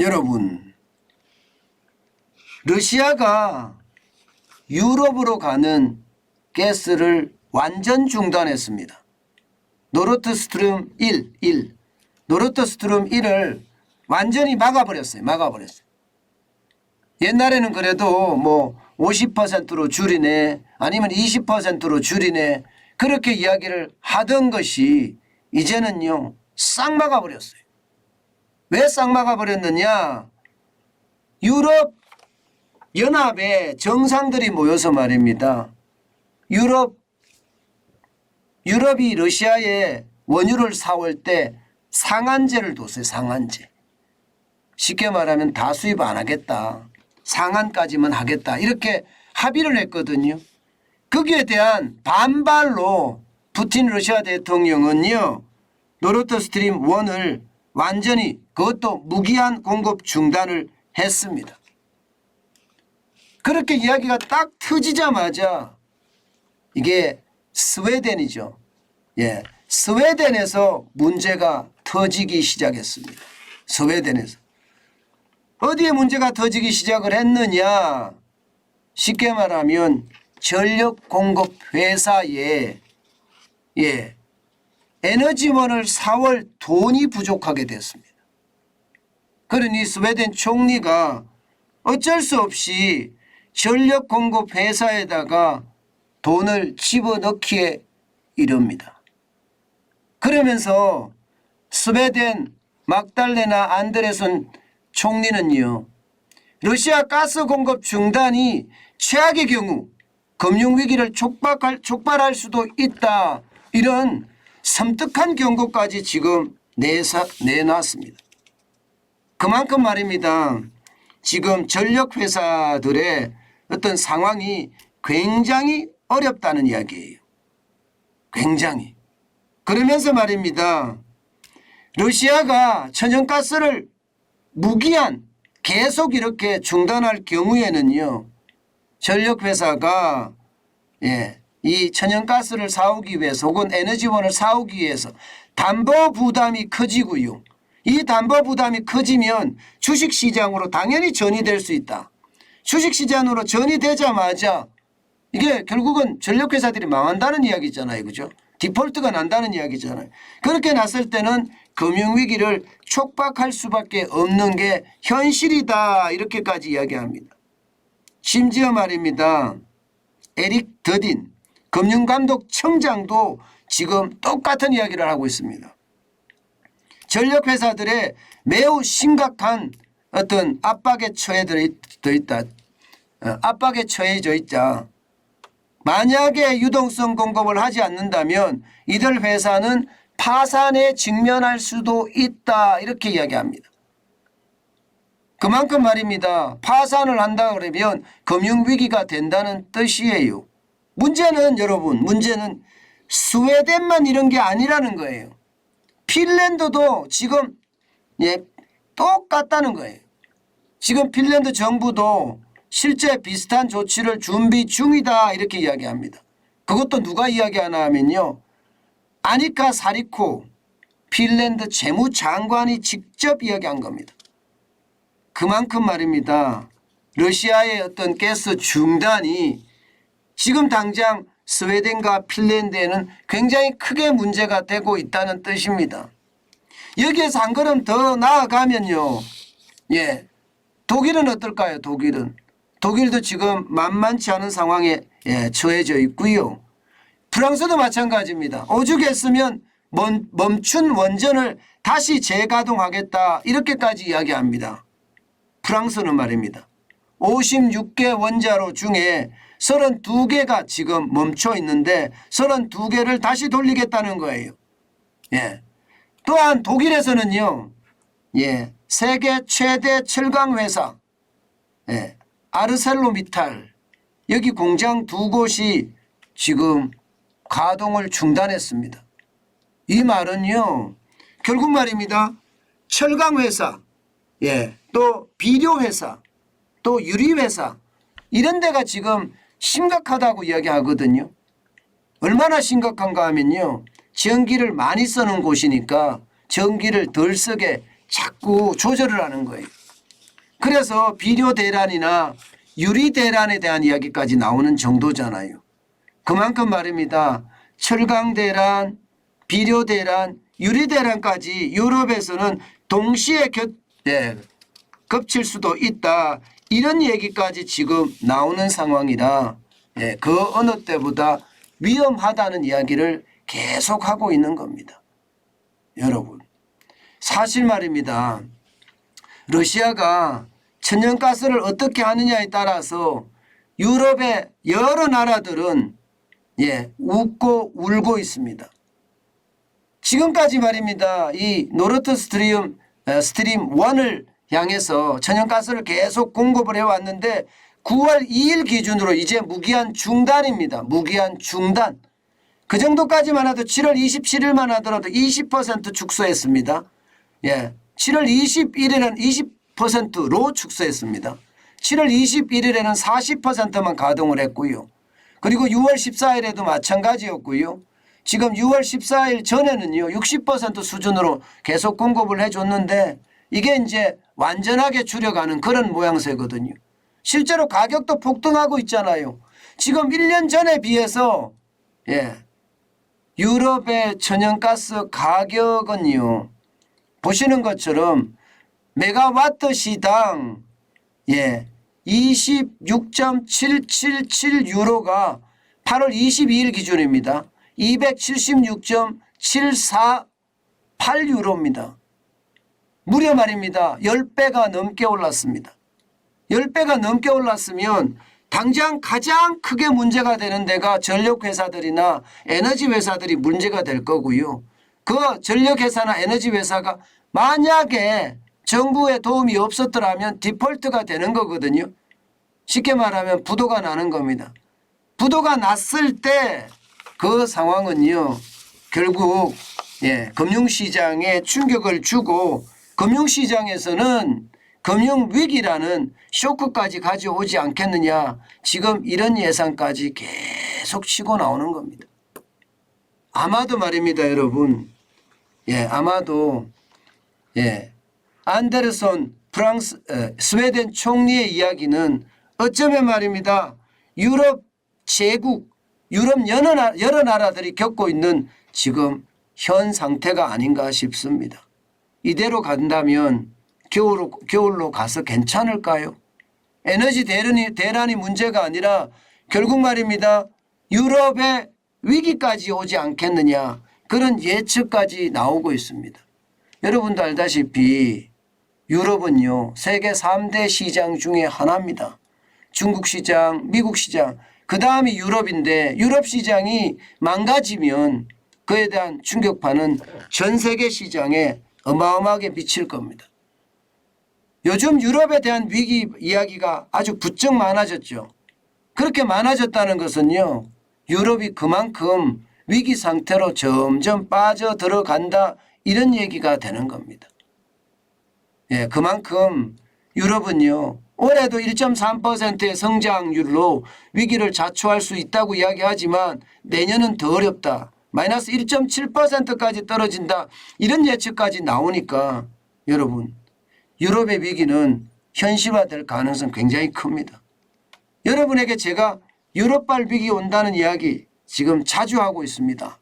여러분, 러시아가 유럽으로 가는 가스를 완전 중단했습니다. 노르드스트림 1. 노르드스트림 1을 완전히 막아버렸어요. 옛날에는 그래도 뭐 50%로 줄이네 아니면 20%로 줄이네 그렇게 이야기를 하던 것이 이제는요 싹 막아버렸어요. 왜 싹 막아버렸느냐? 유럽 연합의 정상들이 모여서 말입니다. 유럽이 러시아에 원유를 사올 때 상한제를 뒀어요. 상한제. 쉽게 말하면 다 수입 안 하겠다. 상한까지만 하겠다. 이렇게 합의를 했거든요. 거기에 대한 반발로 푸틴 러시아 대통령은요. 노르드스트림 1을 완전히 그것도 무기한 공급 중단을 했습니다. 그렇게 이야기가 딱 터지자마자 이게 스웨덴이죠. 예, 스웨덴에서 문제가 터지기 시작했습니다. 스웨덴에서. 어디에 문제가 터지기 시작을 했느냐? 쉽게 말하면 전력 공급 회사에 에너지원을 사올 돈이 부족하게 됐습니다. 그러니 스웨덴 총리가 어쩔 수 없이 전력 공급 회사에다가 돈을 집어넣기에 이릅니다. 그러면서 스웨덴 막달레나 안데르슨 총리는요. 러시아 가스 공급 중단이 최악의 경우 금융위기를 촉발할 수도 있다. 이런 섬뜩한 경고까지 지금 내놨습니다. 그만큼 말입니다. 지금 전력회사들의 어떤 상황이 굉장히 어렵다는 이야기예요. 굉장히. 그러면서 말입니다. 러시아가 천연가스를 무기한 계속 이렇게 중단할 경우에는요. 전력회사가 이 천연가스를 사오기 위해서 혹은 에너지원을 사오기 위해서 담보 부담이 커지고요. 이 담보 부담이 커지면 주식시장으로 당연히 전이될 수 있다. 주식시장으로 전이되자마자 이게 결국은 전력회사들이 망한다는 이야기잖아요. 그죠? 디폴트가 난다는 이야기잖아요. 그렇게 났을 때는 금융위기를 촉박할 수밖에 없는 게 현실이다. 이렇게까지 이야기합니다. 심지어 말입니다. 에릭 더딘 금융감독청장도 지금 똑같은 이야기를 하고 있습니다. 전력회사들의 매우 심각한 어떤 압박에 처해져 있다. 압박에 처해져 있다. 만약에 유동성 공급을 하지 않는다면 이들 회사는 파산에 직면할 수도 있다. 이렇게 이야기합니다. 그만큼 말입니다. 파산을 한다 그러면 금융위기가 된다는 뜻이에요. 문제는 여러분 문제는 스웨덴만 이런 게 아니라는 거예요. 핀란드도 지금 똑같다는 거예요. 지금 핀란드 정부도 실제 비슷한 조치를 준비 중이다 이렇게 이야기합니다. 그것도 누가 이야기하나 하면요. 아니카 사리코 핀란드 재무장관이 직접 이야기한 겁니다. 그만큼 말입니다. 러시아의 어떤 가스 중단이 지금 당장 스웨덴과 핀란드에는 굉장히 크게 문제가 되고 있다는 뜻입니다. 여기에서 한 걸음 더 나아가면요. 독일은 어떨까요? 독일도 지금 만만치 않은 상황에 처해져 있고요. 프랑스도 마찬가지입니다. 오죽했으면 멈춘 원전을 다시 재가동하겠다 이렇게까지 이야기합니다. 프랑스는 말입니다. 56개 원자로 중에 32개가 지금 멈춰 있는데 32개를 다시 돌리겠다는 거예요. 또한 독일에서는요. 세계 최대 철강 회사 아르셀로미탈 여기 공장 2곳이 지금 가동을 중단했습니다. 이 말은요. 결국 말입니다. 철강 회사 또 비료 회사 또 유리 회사 이런 데가 지금 심각하다고 이야기하거든요. 얼마나 심각한가 하면요. 전기를 많이 쓰는 곳이니까 전기를 덜 쓰게 자꾸 조절을 하는 거예요. 그래서 비료 대란이나 유리 대란에 대한 이야기까지 나오는 정도잖아요. 그만큼 말입니다. 철강 대란, 비료 대란, 유리 대란까지 유럽에서는 동시에 겹칠 수도 있다. 이런 얘기까지 지금 나오는 상황이라 그 어느 때보다 위험하다는 이야기를 계속하고 있는 겁니다. 여러분, 사실 말입니다. 러시아가 천연가스를 어떻게 하느냐에 따라서 유럽의 여러 나라들은 웃고 울고 있습니다. 지금까지 말입니다. 이 노르트 스트림 1을 향해서 천연가스를 계속 공급을 해왔는데 9월 2일 기준으로 이제 무기한 중단입니다. 무기한 중단. 그 정도까지만 해도 7월 27일만 하더라도 20% 축소했습니다. 7월 21일은 20%로 축소했습니다. 7월 21일에는 40%만 가동을 했고요. 그리고 6월 14일에도 마찬가지였고요. 지금 6월 14일 전에는요 60% 수준으로 계속 공급을 해줬는데 이게 이제 완전하게 줄여가는 그런 모양새거든요. 실제로 가격도 폭등하고 있잖아요. 지금 1년 전에 비해서 유럽의 천연가스 가격은요 보시는 것처럼 메가와트 시당 26.777 유로가 8월 22일 기준입니다. 276.748 유로입니다. 무려 말입니다. 10배가 넘게 올랐습니다. 10배가 넘게 올랐으면 당장 가장 크게 문제가 되는 데가 전력회사들이나 에너지회사들이 문제가 될 거고요. 그 전력회사나 에너지회사가 만약에 정부의 도움이 없었더라면 디폴트가 되는 거거든요. 쉽게 말하면 부도가 나는 겁니다. 부도가 났을 때 그 상황은요. 결국 금융시장에 충격을 주고 금융시장에서는 금융위기라는 쇼크까지 가져오지 않겠느냐. 지금 이런 예상까지 계속 치고 나오는 겁니다. 아마도 말입니다. 여러분. 아마도 안데르손 스웨덴 총리의 이야기는 어쩌면 말입니다. 유럽 제국, 유럽 여러 나라들이 겪고 있는 지금 현 상태가 아닌가 싶습니다. 이대로 간다면 겨울로 가서 괜찮을까요? 에너지 대란이 문제가 아니라 결국 말입니다. 유럽의 위기까지 오지 않겠느냐 그런 예측까지 나오고 있습니다. 여러분도 알다시피 유럽은요 세계 3대 시장 중에 하나입니다. 중국 시장, 미국 시장, 그 다음이 유럽인데 유럽 시장이 망가지면 그에 대한 충격파는 전 세계 시장에 어마어마하게 미칠 겁니다. 요즘 유럽에 대한 위기 이야기가 아주 부쩍 많아졌죠. 그렇게 많아졌다는 것은요 유럽이 그만큼 위기 상태로 점점 빠져들어간다 이런 얘기가 되는 겁니다. 그만큼 유럽은요 올해도 1.3%의 성장률로 위기를 자초할 수 있다고 이야기하지만 내년은 더 어렵다. 마이너스 1.7%까지 떨어진다. 이런 예측까지 나오니까 여러분 유럽의 위기는 현실화될 가능성 굉장히 큽니다. 여러분에게 제가 유럽발 위기 온다는 이야기 지금 자주 하고 있습니다.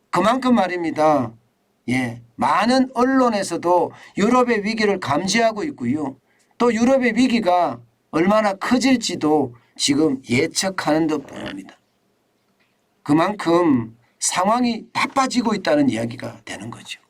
그만큼 말입니다. 많은 언론에서도 유럽의 위기를 감지하고 있고요. 또 유럽의 위기가 얼마나 커질지도 지금 예측하는 듯 보입니다. 그만큼 상황이 나빠지고 있다는 이야기가 되는 거죠.